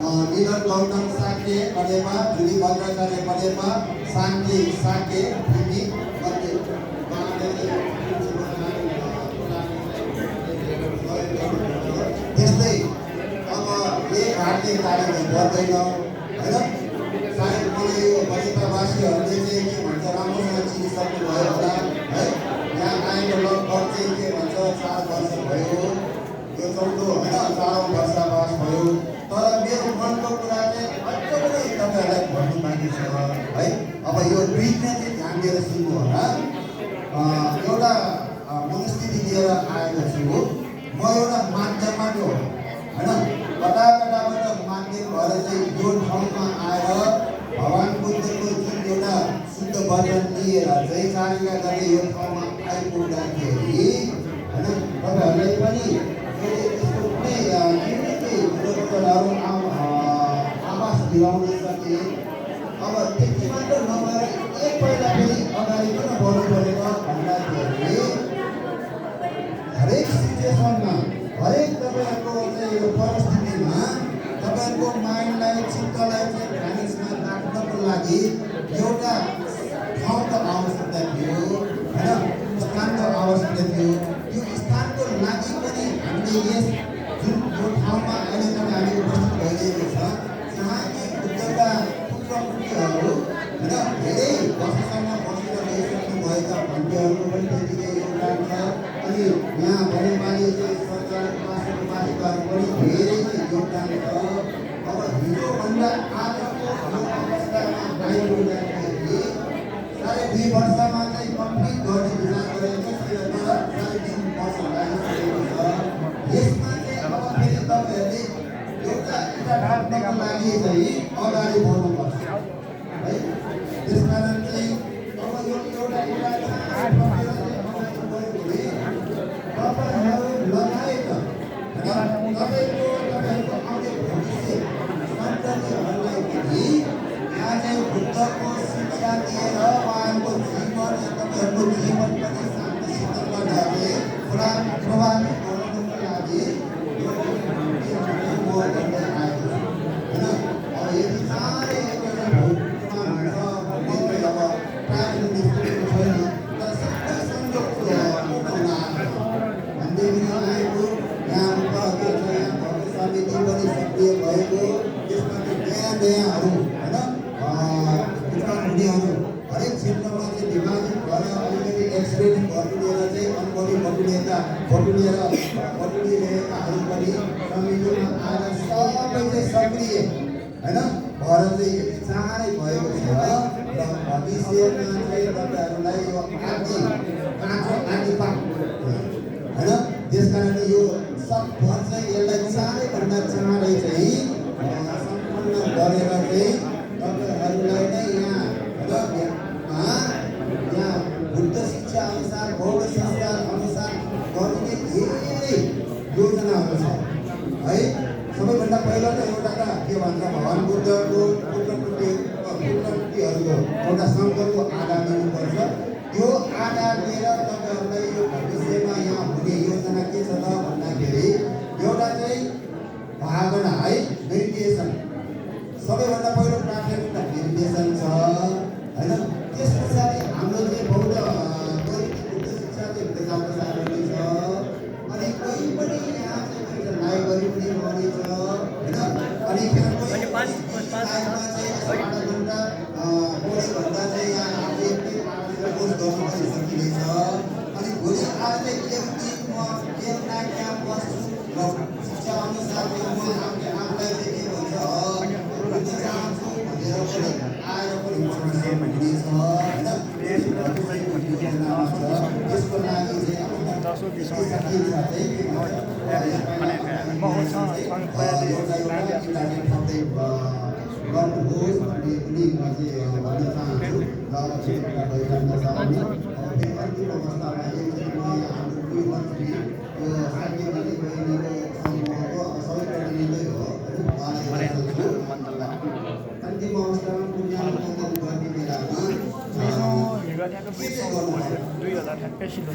निधन गौतम साके पढेमा जुली भद्राचार्य पढेमा शान्ति साके भूमि मध्ये त्यस्तै अब एक हातले तालिम गर्दैन हैन सायद मलाई यो बलितावासीहरूले चाहिँ के भन्छ राम्रोसँग चिनिसक्नु भयो होला है यहाँ आएको लगभग चाहिँ के भन्छ 4 वर्ष भयो यो 14 हैन 4औं वर्षावास भयो तर मेरो मनको कुरा चाहिँ अझ पनि तपाईहरुलाई भन्नु बाँकी छ है अब यो दुईटा चाहिँ ध्यान दिएर सुन्नु होला एउटा मनस्थिति लिएर आएको छु म एउटा माध्यमबाट हो हैन कता कताबाट माध्यम भएर चाहिँ यो ठाउँमा आएर भगवान बुद्धको जुन एउटा शुद्ध वचन लिएर चाहिँ चारिका गरी यो ठाउँमा आइपुग्दाखेरि हैन तपाईहरुलाई पनि यस्तो कुनै आवास दिलाउन सके अब त्यति मात्र नभएर एक पहिला फेरि अगाडि किन बढ्नु परेन भन्दाखेरि हरेक सिचुएसनमा हरेक तपाईहरुको चाहिँ यो परिस्थितिमा तपाईहरुको माइन्डलाई चित्तलाई चाहिँ ब्यालेन्समा राख्नको लागि एउटा ठाउँको आवश्यकता थियो हैन स्थानको आवश्यकता थियो त्यो स्थानको लागि पनि हामीले यस जुन यो ठाउँमा अहिले पनि हामी उपस्थित भइरहेको छ जहाँ कि बुद्धका पुत्र-पुत्रीहरू हैन धेरै वर्षसम्म बसेर गइसक्नुभएका भन्नेहरूको पनि त्यतिकै योगदान छ अनि यहाँ बनेपाली चाहिँ सरकार पासिकाहरू पनि धेरै योगदान छ अब हिजोभन्दा आजको यो अवस्थामा आइपुग्दाखेरि 2.5 वर्षमा चाहिँ कम्प्लिट गर्ने विचार गरेको छ तर 3.5 वर्ष लागिसकेको छ यसमा फेरि तपाईहरुले एउटा ढाक्नको लागि चाहिँ अगाडि बढ्नुपर्छ है त्यसकारण चाहिँ अब यो एउटा तपाईहरु लगायत तपाईहरुको आउने भविष्य सन्ततिहरुलाई पनि यहाँ चाहिँ बुद्धको शिक्षा दिएर उहाँको जीवन तपाईहरुको जीवन पनि शान्तिसित बनाउने प्रभावित गराउनको लागि हरेक क्षेत्रमा चाहिँ विभाजित भएर अलिकति एक्सपिरियन्स बटुलेर चाहिँ बटुलिरहेकाहरू पनि समितिमा आएर सबै चाहिँ सक्रिय हैन भएर चाहिँ चाँडै भएको छ र भविष्यमा चाहिँ तपाईहरुलाई यो आदि पाठ हैन त्यसकारण यो सबभर चाहिँ यसलाई चाँडैभन्दा चाँडै चाहिँ सम्पन्न गरेर चाहिँ तपाईहरुलाई नै यहाँ बुद्ध शिक्षा अनुसार बौद्ध संस्कार अनुसार गर्ने धेरै योजनाहरू छ है सबैभन्दा पहिला त एउटा त के भन्छ भगवान बुद्धको पुत्रपुत्रीहरूको एउटा सङ्घको आधार दिनुपर्छ त्यो आधार लिएर तपाईहरुलाई यो भविष्यमा यहाँ हुने योजना के छ त भन्दाखेरि एउटा चाहिँ भावना है मेडिटेसन सबैभन्दा पहिलो प्राथमिकता मेडिटेसन छ हैन त्यस पछाडि हाम्रो चाहिँ बौद्ध बुद्ध शिक्षा चाहिँ हुँदै जान्छ सार्वजनिक छ अनि कोही पनि यहाँ चाहिँ लाइब्रेरी पनि बनेछ हैन अनि फेरि कोही भन्दा चाहिँ यहाँ आफूले कोर्स गर्नु पनि सकिनेछ अनि भोलि आज चाहिँ एक दिन म एक नाइट यहाँ बस्छु र शिक्षा अनुसार म आफूलाई चाहिँ के भन्छ चाहन्छु भनेर पनि आएर पनि हुनेछ त्यसको लागि गर्नुहोस् भन्ने पनि म चाहिँ भन्न चाहन्छु र अवस्थामा यो साहित्य समूहको सबै प्रतिनिधि हो अन्तिम अवस्थामा पुनः गर्ने बेलामा 2000 ठ्याक्कै सिलो